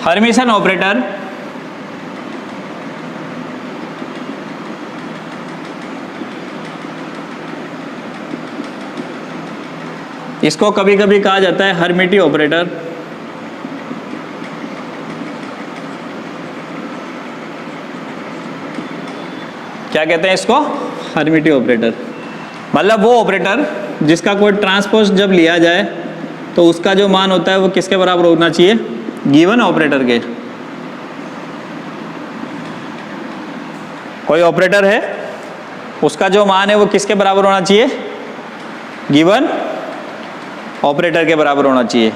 Hermitian operator इसको कभी कभी कहा जाता है हर्मिटी ऑपरेटर। क्या कहते हैं इसको? हर्मिटी ऑपरेटर। मतलब वो ऑपरेटर जिसका कोई ट्रांसपोज जब लिया जाए तो उसका जो मान होता है वो किसके बराबर होना चाहिए? गिवन ऑपरेटर के। कोई ऑपरेटर है, उसका जो मान है वो किसके बराबर होना चाहिए? गिवन ऑपरेटर के बराबर होना चाहिए।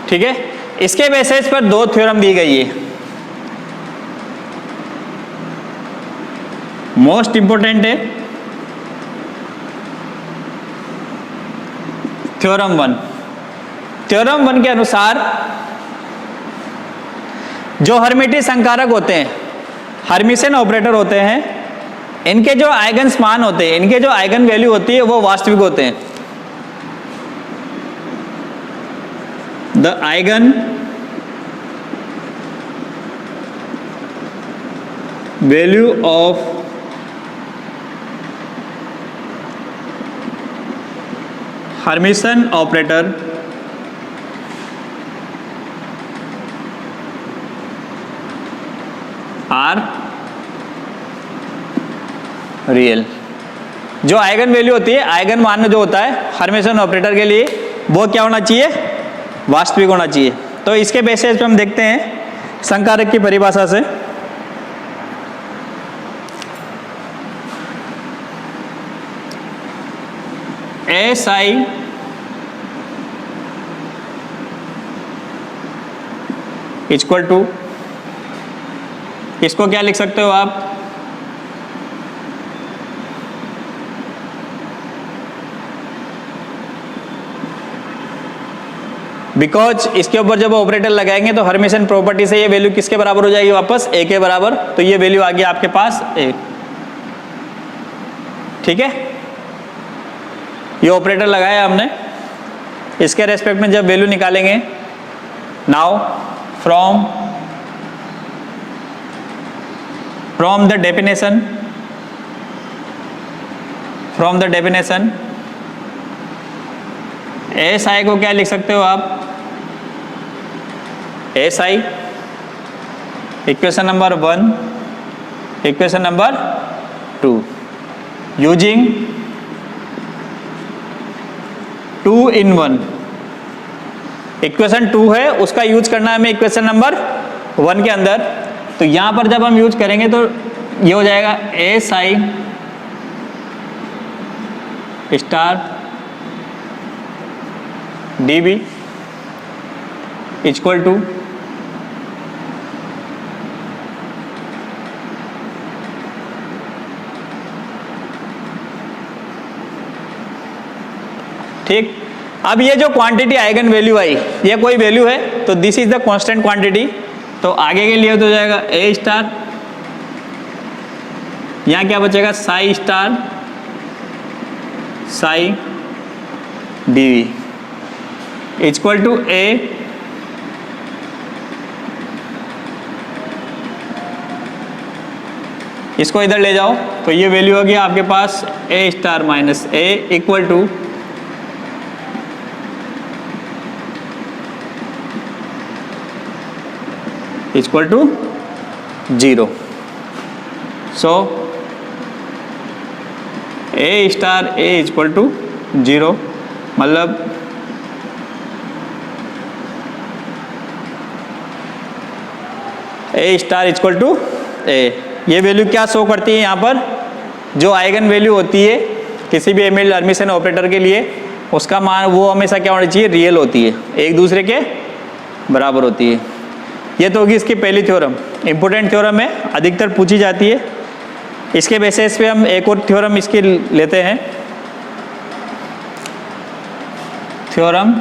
ठीक है, इसके बेसिस पर दो थ्योरम दी गई है। मोस्ट इंपोर्टेंट है थ्योरम 1। थ्योरम 1 के अनुसार जो हर्मिटी संकारक होते हैं, हर्मिशन ऑपरेटर होते हैं, इनके जो आइगन्स मान होते हैं, इनके जो आइगन वैल्यू होती है वो वास्तविक होते हैं। The eigenvalue of Hermitian operator are real. जो आइगन वैल्यू होती है, आइगन मान जो होता है हर्मिशन ऑपरेटर के लिए, वो क्या होना चाहिए? वास्तविक होना चाहिए। तो इसके बेसिस पे हम देखते हैं संकारक की परिभाषा से। एस आई इक्वल टू, इसको क्या लिख सकते हो आप? बिकॉज इसके ऊपर जब ऑपरेटर लगाएंगे तो हर्मिशन प्रॉपर्टी से ये वैल्यू किसके बराबर हो जाएगी? वापस ए के बराबर। तो ये वैल्यू आ गई आपके पास ए। ठीक है, ये ऑपरेटर लगाया हमने, इसके रेस्पेक्ट में जब वैल्यू निकालेंगे, now from the definition S I को क्या लिख सकते हो आप? S I equation number 1, equation number 2, using 2 in 1। Equation 2 है, उसका यूज करना है हमें इक्वेशन नंबर 1 के अंदर। तो यहां पर जब हम यूज करेंगे तो ये हो जाएगा s i star d b equal to ठीक। अब ये जो क्वांटिटी आइगन वैल्यू आई, ये कोई वैल्यू है तो this is the constant quantity. तो आगे के लिए तो जाएगा ए स्टार, यहां क्या बचेगा? Psi star psi D V equal to A इसको इधर ले जाओ तो ये वैल्यू होगी आपके पास A star minus A equal to equal to 0। So A star A equal to 0, मतलब A star equal to A. ये वैल्यू क्या शो करती है? यहाँ पर जो आइगन वैल्यू होती है किसी भी एमएल हर्मिशन ऑपरेटर के लिए, उसका मान वो हमेशा क्या होनी चाहिए? रियल होती है, एक दूसरे के बराबर होती है। ये तो होगी इसकी पहली थ्योरम, इंपॉर्टेंट थ्योरम है, अधिकतर पूछी जाती है। इसके बेसिस पे हम एक और थ्योरम इसकी लेते हैं, थ्योरम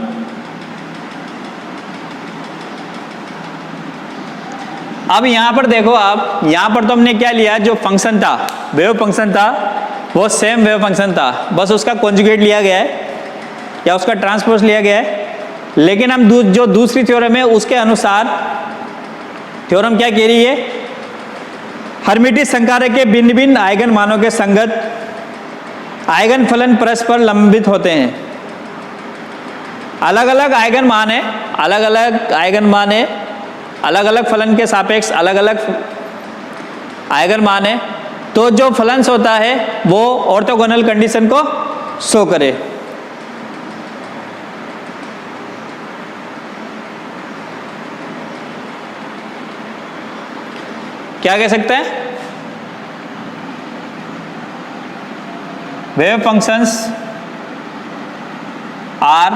अब यहां पर देखो आप, यहां पर तो हमने क्या लिया? जो फंक्शन था, वेव फंक्शन था, वो सेम वेव फंक्शन था, बस उसका कॉन्जुगेट लिया गया है या उसका ट्रांसपोज लिया गया है। लेकिन हम जो दूसरी थ्योरम है उसके अनुसार थ्योरम क्या कह रही है, हर्मिटियन संकारक के भिन्न भिन्न आइगन मानों के संगत आइगन फलन परस्पर लंबित होते हैं। अलग अलग आइगन मान है, अलग अलग आइगन मान है, अलग अलग फलन के सापेक्ष अलग अलग आइगन मान है, तो जो फलंस होता है वो ऑर्थोगोनल कंडीशन को शो करे। क्या कह सकते हैं, wave functions are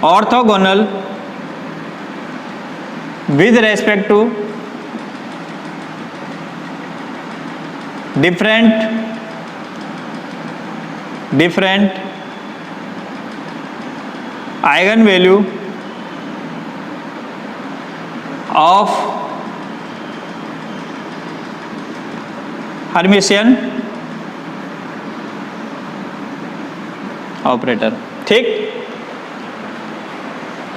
orthogonal with respect to different eigenvalue of Hermitian operator. ठीक,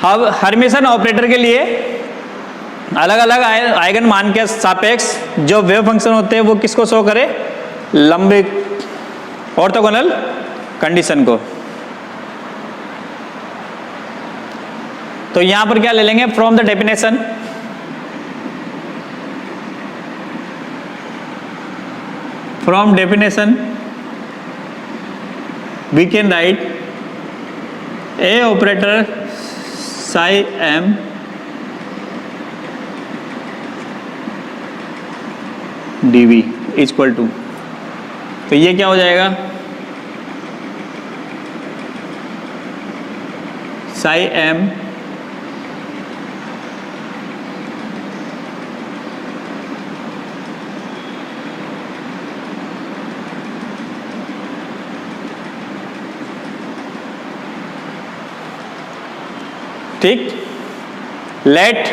अब हर्मिशियन ऑपरेटर के लिए अलग अलग आइगन मान के सापेक्ष जो वेव फंक्शन होते हैं वो किसको शो करे, लंबित ऑर्थोगोनल कंडीशन को। तो यहां पर क्या ले लेंगे, from the definition we can write a operator psi m dv equal to, तो ये क्या हो जाएगा, psi m ठीक, लेट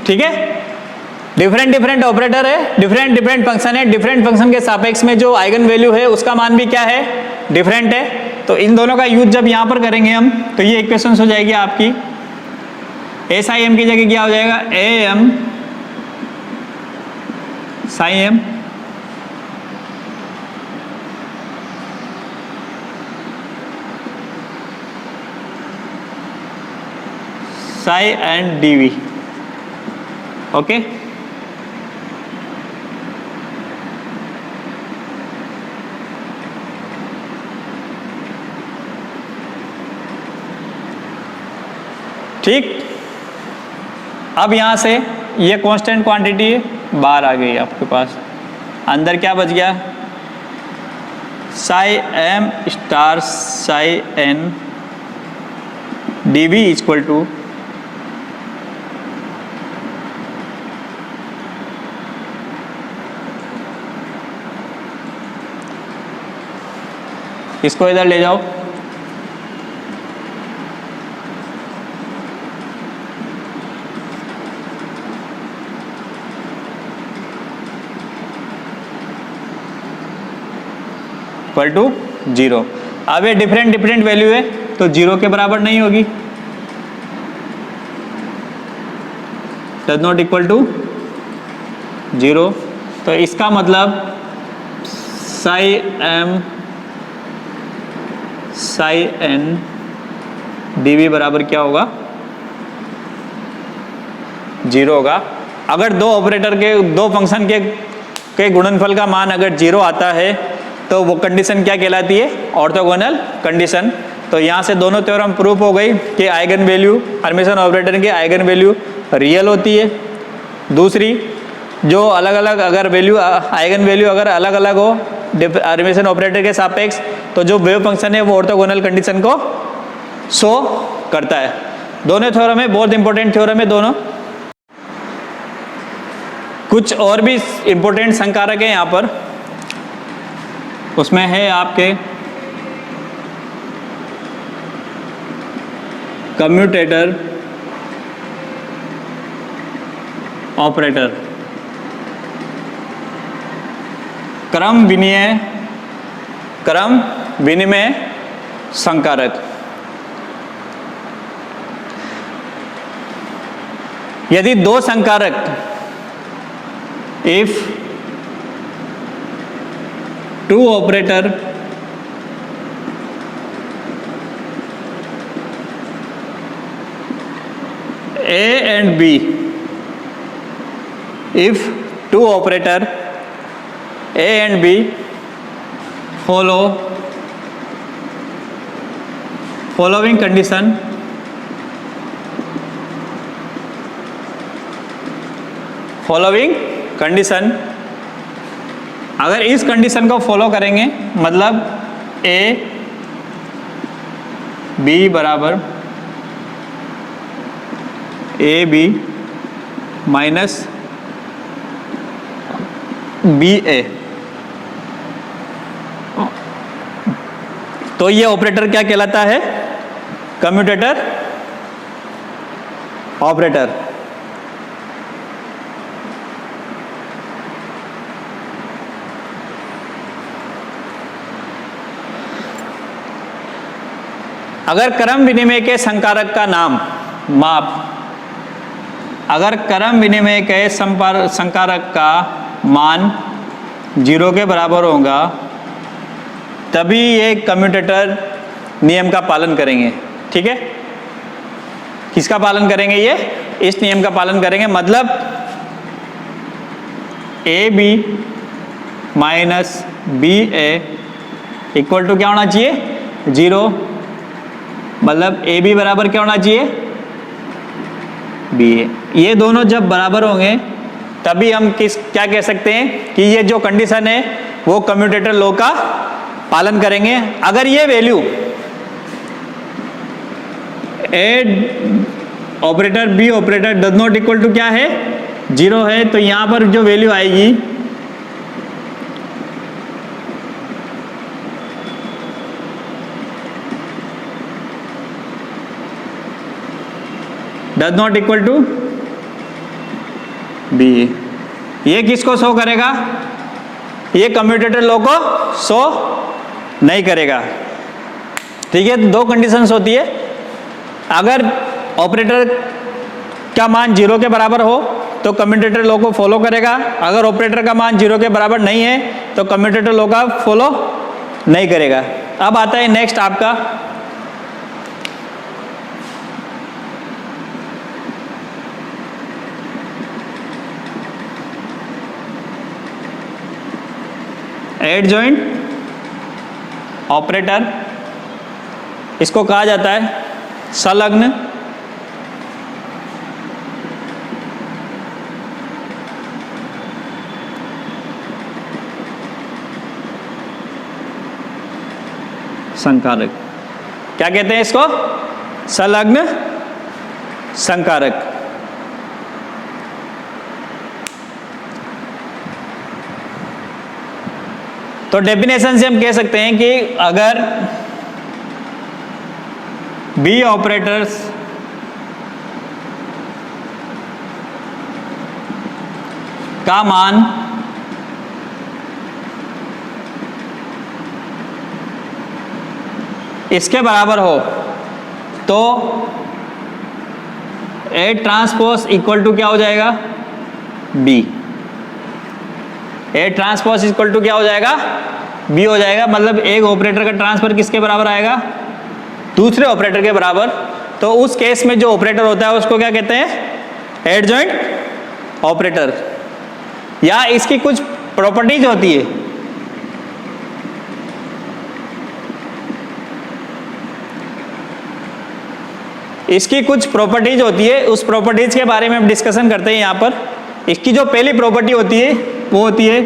ठीक है, डिफरेंट ऑपरेटर है, डिफरेंट फंक्शन है, डिफरेंट फंक्शन के सापेक्ष में जो आइगन वैल्यू है उसका मान भी क्या है, डिफरेंट है। तो इन दोनों का यूज जब यहां पर करेंगे हम, तो ये इक्वेशन हो जाएगी आपकी, एस आई एम की जगह क्या हो जाएगा, A M psi M psi and DV. Okay, ठीक। अब यहां से ये कांस्टेंट क्वांटिटी बाहर आ गई आपके पास, अंदर क्या बच गया, psi M star psi N DV equal to इसको इधर ले जाओ, इक्वल टू 0। अब ये डिफरेंट वैल्यू है तो 0 के बराबर नहीं होगी, डज नॉट इक्वल टू 0। तो इसका मतलब psi M psi N DV बराबर क्या होगा, 0 होगा। अगर दो ऑपरेटर के, दो फंक्शन के गुणनफल का मान अगर 0 आता है तो वो कंडीशन क्या कहलाती है, ऑर्थोगोनल कंडीशन। तो यहाँ से दोनों थ्योरम प्रूफ हो गई कि आइगन वैल्यू, हर्मिशियन ऑपरेटर की आइगन वैल्यू रियल होती है। दूसरी, जो अलग अलग अगर वैल्यू, आइगन वैल्यू अगर अलग अलग हो हर्मिशियन ऑपरेटर के सापेक्ष, तो जो वेव फंक्शन है वो ऑर्थोगोनल कंडीशन को शो करता है। दोनों थ्योरम है, बहुत इंपॉर्टेंट थ्योरम है दोनों। कुछ और भी इम्पोर्टेंट संकारक है यहाँ पर, उसमें है आपके कम्यूटेटर ऑपरेटर, क्रम विनिमय संकारक। यदि दो संकारक if two operator A and B, if two operator A and B follow following condition, अगर इस कंडीशन को फॉलो करेंगे मतलब A B बराबर AB माइनस BA, तो ये ऑपरेटर क्या कहलाता है? Commutator operator. अगर क्रम विनिमय के संकारक का नाम अगर क्रम विनिमय के संकारक का मान 0 के बराबर होगा तभी ये कम्यूटेटर नियम का पालन करेंगे। ठीक है, किसका पालन करेंगे? ये इस नियम का पालन करेंगे, मतलब AB minus BA equal to क्या होना चाहिए? 0, मतलब AB बराबर क्या होना चाहिए? BA। ये दोनों जब बराबर होंगे तभी हम क्या कह सकते हैं कि ये जो कंडीशन है वो कम्यूटेटर लॉ का पालन करेंगे। अगर ये value A operator B operator does not equal to क्या है? 0 है, तो यहां पर जो वैल्यू आएगी does not equal to B, ये किसको शो करेगा? ये कम्यूटेटर लॉ को शो नहीं करेगा। ठीक है, दो कंडीशंस होती है, अगर ऑपरेटर का मान 0 के बराबर हो तो कम्यूटेटर लॉ को फॉलो करेगा, अगर ऑपरेटर का मान 0 के बराबर नहीं है तो कम्यूटेटर लॉ का फॉलो नहीं करेगा। अब आता है नेक्स्ट आपका एडजॉइंट ऑपरेटर, इसको कहा जाता है संलग्न संकारक। क्या कहते हैं इसको? संलग्न संकारक। तो डेफिनेशन से हम कह सकते हैं कि अगर बी ऑपरेटर्स का मान इसके बराबर हो तो ए ट्रांसपोज इक्वल टू क्या हो जाएगा? B. A transpose equal to क्या हो जाएगा? बी हो जाएगा। मतलब एक ऑपरेटर का ट्रांसफर किसके बराबर आएगा? दूसरे ऑपरेटर के बराबर। तो उस केस में जो ऑपरेटर होता है उसको क्या कहते हैं? Adjoint operator. या इसकी कुछ प्रॉपर्टीज होती है, इसकी कुछ प्रॉपर्टीज होती है, उस प्रॉपर्टीज के बारे में हम डिस्कशन करते हैं यहां पर। इसकी जो पहली प्रॉपर्टी होती है वो होती है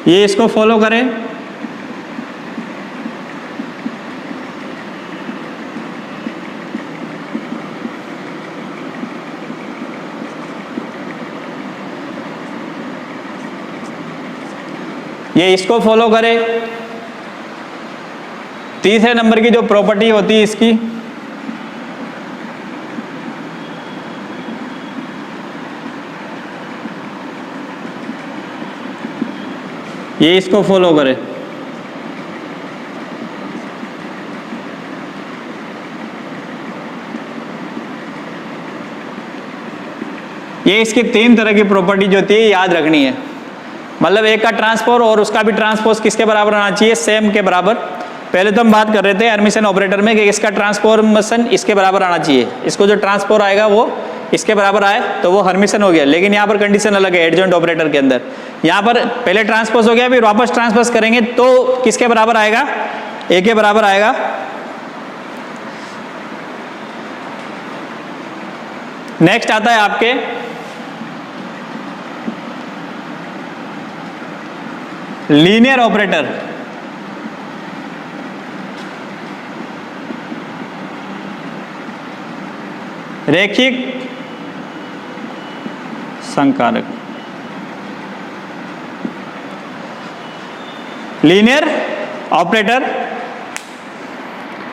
ये, इसको फॉलो करें, ये इसको फॉलो करे। तीसरे नंबर की जो प्रॉपर्टी होती है इसकी, ये इसको फॉलो करे। ये इसकी तीन तरह की प्रॉपर्टी जो होती है याद रखनी है। मतलब एक का ट्रांसपोज और उसका भी ट्रांसपोज किसके बराबर आना चाहिए? सेम के बराबर। पहले तो हम बात कर रहे थे हर्मिशन ऑपरेटर में कि इसका ट्रांसफॉर्मेशन इसके बराबर आना चाहिए। इसको जो ट्रांसपोज आएगा वो इसके बराबर आए तो वो हर्मिशन हो गया। लेकिन यहाँ पर कंडीशन अलग है एडजॉइंट ऑपरेटर के अंदर। यहाँ पर पहले ट्रांसपोज हो गया, फिर वापस ट्रांसपोज करेंगे तो किसके बराबर आएगा? ए के बराबर आएगा। नेक्स्ट आता है आपके लीनियर ऑपरेटर। रैखिक संकारक। लीनियर ऑपरेटर,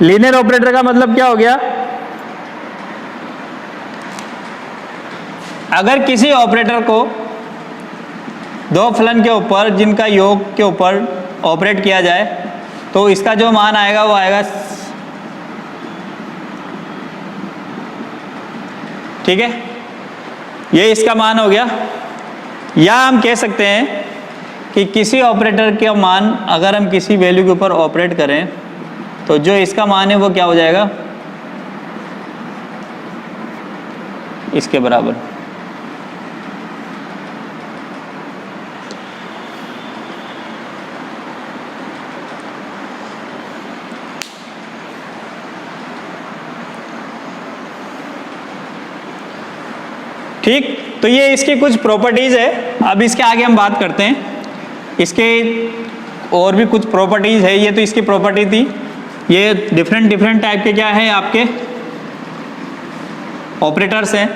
लीनियर ऑपरेटर का मतलब क्या हो गया? अगर किसी ऑपरेटर को दो फलन के ऊपर जिनका योग के ऊपर ऑपरेट किया जाए तो इसका जो मान आएगा वो आएगा, ठीक है, ये इसका मान हो गया। या हम कह सकते हैं कि किसी ऑपरेटर का मान अगर हम किसी वैल्यू के ऊपर ऑपरेट करें तो जो इसका मान है वो क्या हो जाएगा? इसके बराबर। ठीक, तो ये इसकी कुछ प्रॉपर्टीज है। अब इसके आगे हम बात करते हैं। इसके और भी कुछ प्रॉपर्टीज है। ये तो इसकी प्रॉपर्टी थी। ये डिफरेंट टाइप के क्या है आपके ऑपरेटर्स हैं।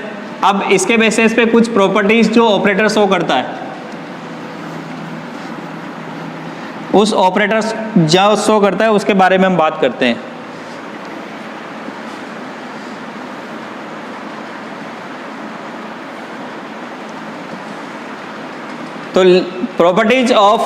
अब इसके बेसिस पे कुछ प्रॉपर्टीज जो ऑपरेटर शो करता है, उस ऑपरेटर जो शो करता है उसके बारे में हम बात करते हैं। तो properties of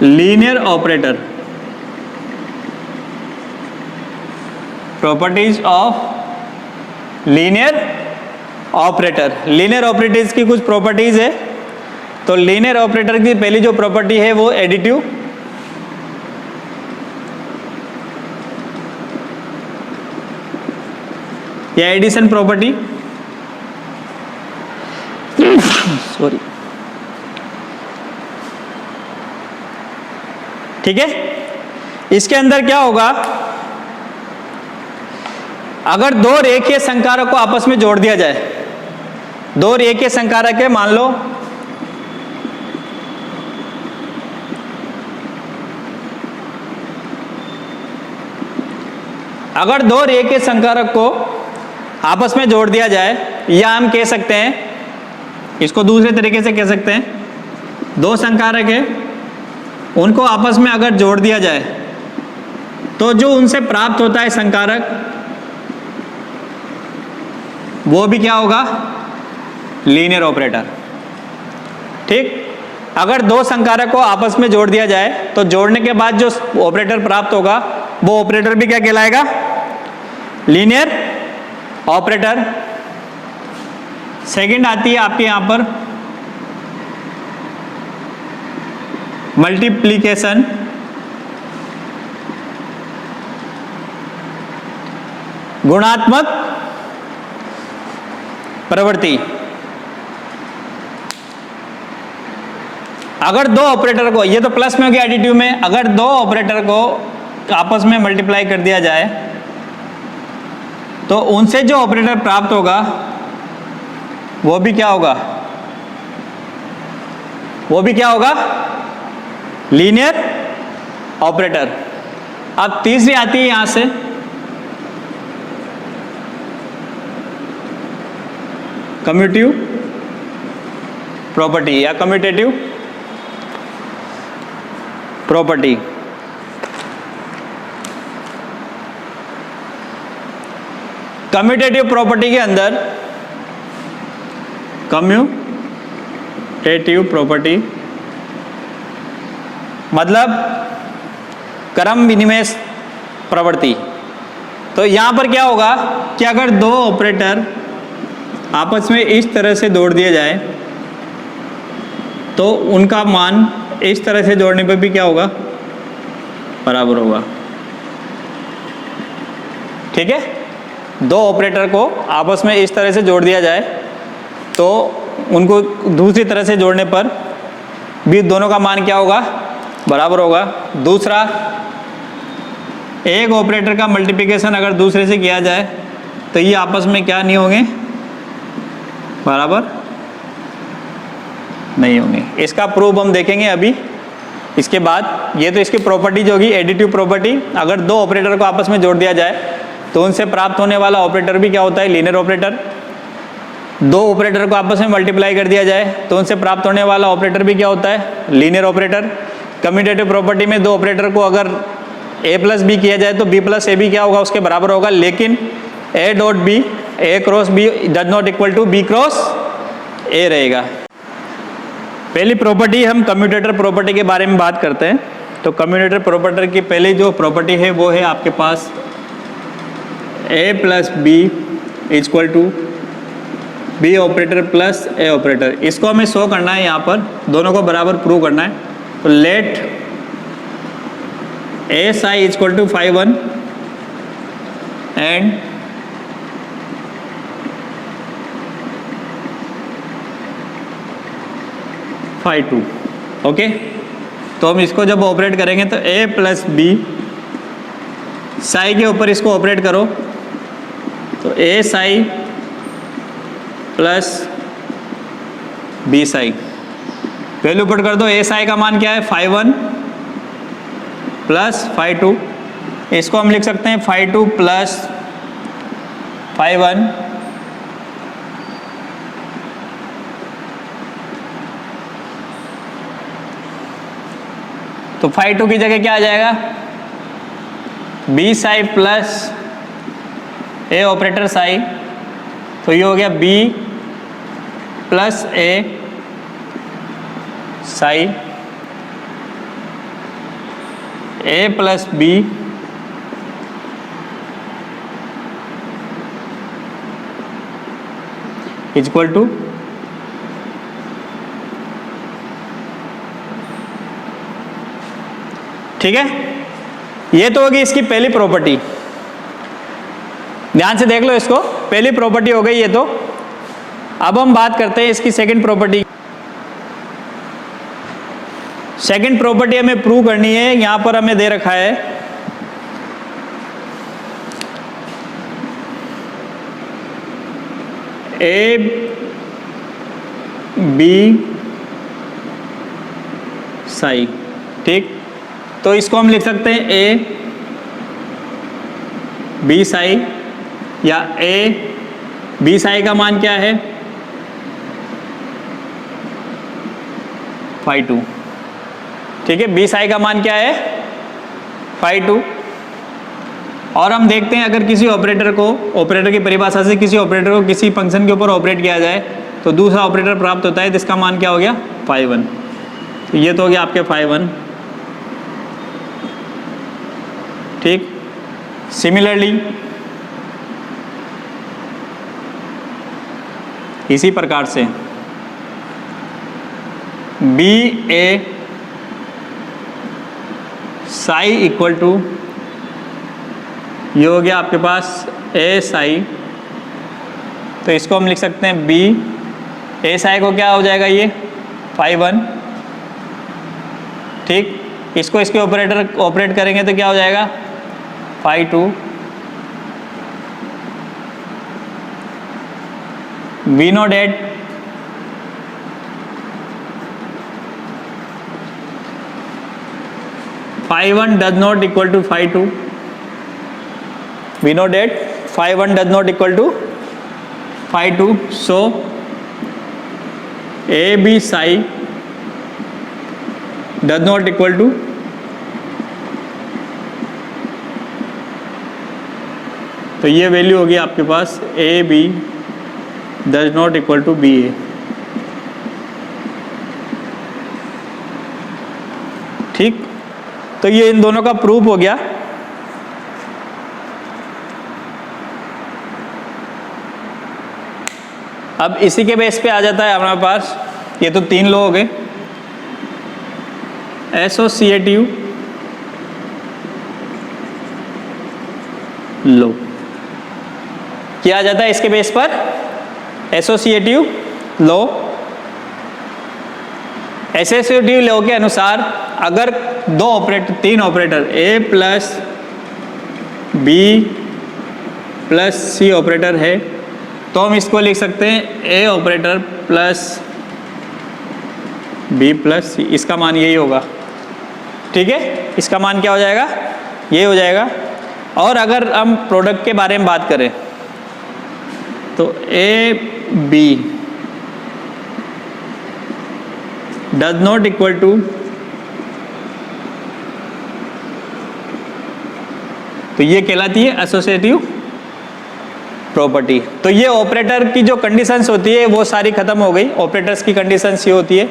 linear operator, properties of linear operator. Linear operators की कुछ प्रॉपर्टीज है। तो लीनियर ऑपरेटर की पहली जो प्रॉपर्टी है वो एडिटिव, या एडिशन प्रॉपर्टी, सॉरी, ठीक है। इसके अंदर क्या होगा? अगर दो रेखीय संकारक को आपस में जोड़ दिया जाए, दो रेखीय संकारक है, मान लो अगर दो रेखीय संकारक को आपस में जोड़ दिया जाए, या हम कह सकते हैं, इसको दूसरे तरीके से कह सकते हैं, दो संकारक है उनको आपस में अगर जोड़ दिया जाए तो जो उनसे प्राप्त होता है संकारक वो भी क्या होगा? Linear operator. ठीक, अगर दो संकारक को आपस में जोड़ दिया जाए तो जोड़ने के बाद जो ऑपरेटर प्राप्त होगा वो ऑपरेटर भी क्या कहलाएगा? Linear operator. सेकंड आती है आपके यहां पर मल्टीप्लिकेशन, गुणात्मक प्रवृत्ति। अगर दो ऑपरेटर को, ये तो प्लस में हो गया एडिटिव में, अगर दो ऑपरेटर को आपस में मल्टीप्लाई कर दिया जाए तो उनसे जो ऑपरेटर प्राप्त होगा वो भी क्या होगा? वो भी क्या होगा? Linear operator. अब तीसरी आती है यहां से कम्यूटिव प्रॉपर्टी या कम्यूटेटिव प्रॉपर्टी। कम्यूटेटिव प्रॉपर्टी के अंदर कम्यूटेटिव प्रॉपर्टी मतलब क्रम विनिमय प्रवृत्ति। तो यहां पर क्या होगा कि अगर दो ऑपरेटर आपस में इस तरह से जोड़ दिए जाए तो उनका मान इस तरह से जोड़ने पर भी क्या होगा, बराबर होगा। ठीक है, दो ऑपरेटर को आपस में इस तरह से जोड़ दिया जाए तो उनको दूसरी तरह से जोड़ने पर भी दोनों का मान क्या होगा, बराबर होगा। दूसरा, एक ऑपरेटर का मल्टीप्लिकेशन अगर दूसरे से किया जाए तो ये आपस में क्या नहीं होंगे, बराबर नहीं होंगे। इसका प्रूफ हम देखेंगे अभी इसके बाद। ये तो इसकी प्रॉपर्टी जो होगी एडिटिव प्रॉपर्टी, अगर दो ऑपरेटर को आपस में जोड़ दिया जाए तो उनसे प्राप्त होने वाला ऑपरेटर भी क्या होता है, लीनियर ऑपरेटर। दो ऑपरेटर को आपस में मल्टीप्लाई कर दिया जाए तो उनसे प्राप्त होने वाला ऑपरेटर भी क्या होता है, लीनियर ऑपरेटर। कम्यूटेटिव प्रॉपर्टी में दो ऑपरेटर को अगर a प्लस बी किया जाए तो b प्लस ए बी क्या होगा, उसके बराबर होगा। लेकिन a dot B, a cross B does not equal to b cross a रहेगा। पहली प्रॉपर्टी हम कम्यूटेटर प्रॉपर्टी के बारे में बात करते हैं। तो कम्यूटेटर प्रॉपर्टी की पहली जो प्रॉपर्टी है वो है आपके पास a plus B equal to B operator plus A operator. इसको हमें शो करना है, यहाँ पर दोनों को बराबर प्रूव करना है। तो let A psi equal to 5 1 and five 2। Okay, तो हम इसको जब ऑपरेट करेंगे तो a प्लस बी साई के ऊपर इसको ऑपरेट करो तो a psi plus B psi, value put कर दो। a साई का मान क्या है, 5 1 प्लस 5 2। इसको हम लिख सकते हैं 5 2 प्लस 5 1 तो 5 2 की जगह क्या आ जाएगा, B psi plus A operator psi. तो ये हो गया b plus A psi, a plus B equal to ठीक है। ये तो होगी इसकी पहली प्रॉपर्टी, ध्यान से देख लो इसको, पहली प्रॉपर्टी हो गई ये तो। अब हम बात करते हैं इसकी सेकंड प्रॉपर्टी। सेकंड प्रॉपर्टी हमें प्रूव करनी है, यहां पर हमें दे रखा है ए बी साई। ठीक, तो इसको हम लिख सकते हैं ए बी साई या ए बी साई का मान क्या है, 5 2। ठीक है, बी साई का मान क्या है, 5 2। और हम देखते हैं अगर किसी ऑपरेटर को, ऑपरेटर की परिभाषा से किसी ऑपरेटर को किसी फंक्शन के ऊपर ऑपरेट किया जाए तो दूसरा ऑपरेटर प्राप्त होता है जिसका मान क्या हो गया, 5 1। तो ये तो हो गया आपके 5 1। ठीक, सिमिलरली इसी प्रकार से B A psi equal to, ये हो गया आपके पास ए साई। तो इसको हम लिख सकते हैं बी ए साई को क्या हो जाएगा, ये 5 1। ठीक, इसको इसके ऑपरेटर ऑपरेट करेंगे तो क्या हो जाएगा, 5 2। we know that phi 1 does not equal to phi 2. We know that phi 1 does not equal to phi 2. So A B psi does not equal to तो ये वैल्यू होगी आपके पास A B does not equal to B A. ठीक, तो ये इन दोनों का प्रूफ हो गया। अब इसी के बेस पे आ जाता है हमारे पास, ये तो 3 लो हो गए, एसोसिएटिव लो। क्या आ जाता है इसके बेस पर? एसोसिएटिव लो। एसोसिएटिव लो के अनुसार अगर 3 operator A plus B plus C operator है तो हम इसको लिख सकते हैं A operator plus B plus C. इसका मान यही होगा। ठीक है, इसका मान क्या हो जाएगा? ये हो जाएगा। और अगर हम प्रोडक्ट के बारे में बात करें तो A B does not equal to, तो ये कहलाती है एसोसिएटिव प्रॉपर्टी। तो ये ऑपरेटर की जो कंडीशंस होती है वो सारी खत्म हो गई। ऑपरेटर्स की कंडीशंस ये होती है